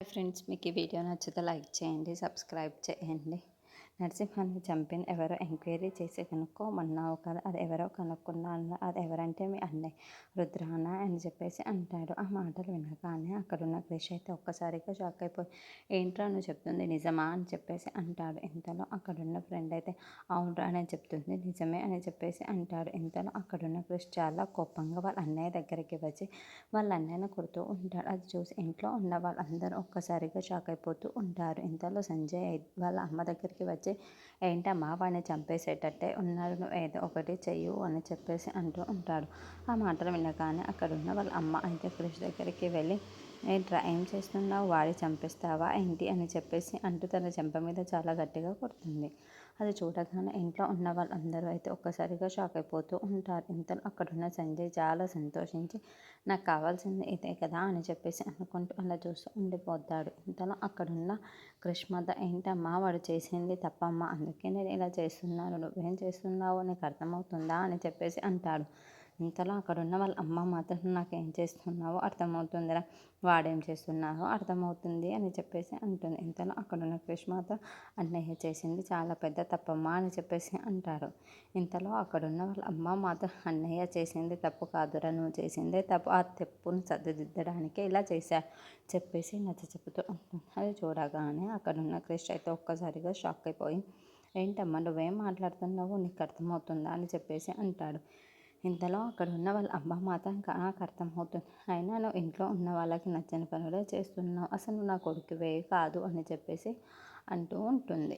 Friends, మీకు ఈ video నచ్చితే లైక్ చేయండి, సబ్స్క్రైబ్ చేయండి. నరసింహాన్ని చంపిన ఎవరో ఎంక్వైరీ చేసి కనుక్కోమన్నావు కదా, అది ఎవరో కనుక్కున్నా అన్న. అది ఎవరంటే మీ అన్నయ్య రుద్రాన అని చెప్పేసి అంటాడు. ఆ మాటలు వినగానే అక్కడున్న క్రిష్ అయితే ఒక్కసారిగా షాక్ అయిపోయి, ఏంట్రా నువ్వు చెప్తుంది నిజమా అని చెప్పేసి అంటాడు. ఇంతలో అక్కడున్న ఫ్రెండ్ అయితే అవునరా అని చెప్తుంది నిజమే అని చెప్పేసి అంటాడు. ఇంతలో అక్కడున్న క్రిష్ చాలా కోపంగా వాళ్ళ అన్నయ్య దగ్గరికి వచ్చి వాళ్ళ అన్నయ్యను కొడుతూ ఉంటాడు. అది చూసి ఇంట్లో ఉన్న వాళ్ళందరూ ఒక్కసారిగా షాక్ అయిపోతూ ఉంటారు. ఇంతలో సంజయ్ వాళ్ళ అమ్మ దగ్గరికి వచ్చి, ఏంటమ్మా వాడిని చంపేసేటట్టే ఉన్నారు, నువ్వు ఏదో ఒకటి చెయ్యు అని చెప్పేసి అంటూ ఉంటాడు. ఆ మాటలు వినగానే అక్కడున్న వాళ్ళ అమ్మ అయితే క్రిష్ దగ్గరికి వెళ్ళి, ఏంట్రా ఏం చేస్తున్నావు, వాడి చంపేస్తావా ఏంటి అని చెప్పేసి అంటూ తన చెంప మీద చాలా గట్టిగా కొడుతుంది. అది చూడగానే ఇంట్లో ఉన్న వాళ్ళందరూ అయితే ఒక్కసారిగా షాక్ అయిపోతూ ఉంటారు. ఇంతలో అక్కడున్న సంజయ్ చాలా సంతోషించి, నాకు కావాల్సింది ఇదే కదా అని చెప్పేసి అనుకుంటూ అలా చూస్తూ ఉండిపోతాడు. ఇంతలో అక్కడున్న క్రిష్ మదర్, ఏంటమ్మా వాడు చేసింది తప్పమ్మా, అందుకే నేను ఇలా చేస్తున్నాను, నువ్వేం చేస్తున్నావో నీకు అర్థమవుతుందా అని చెప్పేసి అంటాడు. ఇంతలో అక్కడున్న వాళ్ళ అమ్మ మాత్రం, నాకేం చేస్తున్నావో అర్థమవుతుందిరా, వాడేం చేస్తున్నావో అర్థమవుతుంది అని చెప్పేసి అంటుంది. ఇంతలో అక్కడున్న క్రిష్ మాత్రం, అన్నయ్య చేసింది చాలా పెద్ద తప్పమ్మా అని చెప్పేసి అంటాడు. ఇంతలో అక్కడున్న వాళ్ళ అమ్మ మాత్రం, అన్నయ్య చేసింది తప్పు కాదురా, నువ్వు చేసిందే తప్పు, ఆ తప్పును సరిదిద్దడానికే ఇలా చేశా చెప్పేసి నచ్చ చెబుతూ ఉంటుంది. అది చూడగానే అక్కడున్న క్రిష్ అయితే ఒక్కసారిగా షాక్ అయిపోయి, ఏంటమ్మా నువ్వేం మాట్లాడుతున్నావు, నీకు అర్థమవుతుందా అని చెప్పేసి అంటాడు. ఇంతలో అక్కడ ఉన్న వాళ్ళ అమ్మ మాత్రం, నాకు అర్థమవుతుంది, అయినా నువ్వు ఇంట్లో ఉన్న వాళ్ళకి నచ్చని పనులే చేస్తున్నావు, అసలు నా కొడుకువే కాదు అని చెప్పేసి అంటూ ఉంటుంది.